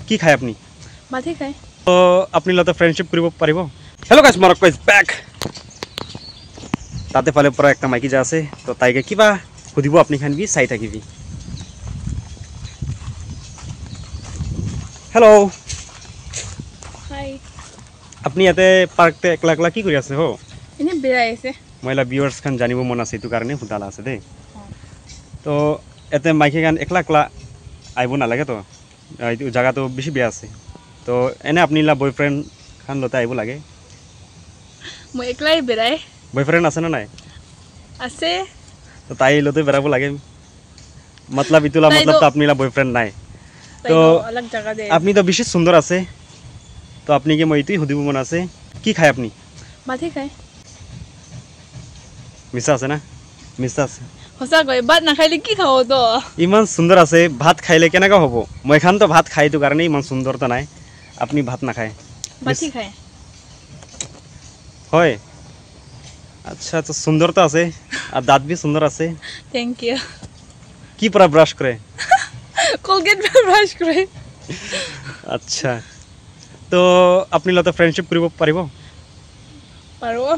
কি খায় আপনি? ভাতে খায়। তো আপনি লতে ফ্ৰেন্ডশিপ কৰিব পাৰিব? হেল্ল' গাইজ, মৰক কৈছ বেক। তাতে ফালে পৰা একটা মাইকী যা আছে, তো তাইকে কিবা সুধিব, আপনি খানবি চাই থাকিবি। হেল্ল', হাই। আপনি ইয়াতে পাৰ্কতে একলা একলা কি কৰি আছে? এনে বেৰাই আছে। মহিলা ভিউৱাৰ্ছ খান জানিব মন আছে, এইটো কাৰণে সুধালা আছে দেই। তো ইয়াতে মাইকী খান একলা একলা আহিব নালাগে, তো এইটো জাগাটো বেছি বেয়া আছে। তো এনে আপনি বয়ফ্ৰেণ্ড খান লতে আহিব লাগে। মই একলাই বেৰাই। বয়ফ্ৰেণ্ড আছে না নাই? আছে। তো তাই লতে বেৰাব লাগে, মতলব ইটোলা মতলব তো আপনি বয়ফ্রেন্ড নাই। তো अलग जगह दे। আপনি তো বেশি সুন্দর আছে, তো আপনি কি মই ইটোই সুধিব মন আছে, কি খায় আপনি? ভাতে খায়। মিছা আছে না? মিছা আছে। সঁচা কয়, ভাত নাখাইলে কি খাব তো? ইমান সুন্দর আছে, ভাত খাইলে কেনেকা হব? মই খান তো ভাত খাই, তো কারণে ইমান সুন্দর তো নাই। আপনি ভাত না খায়? ভাতে খায়। হয়। আচ্ছা, তো সুন্দর তো আছে, আর দাঁত भी সুন্দর আছে। Thank you. কি পরা ব্রাশ করে? कोलगेट में ब्रश करे। আচ্ছা, তো আপনি লতে ফ্রেন্ডশিপ কৰিব পাৰিব? পাৰবো।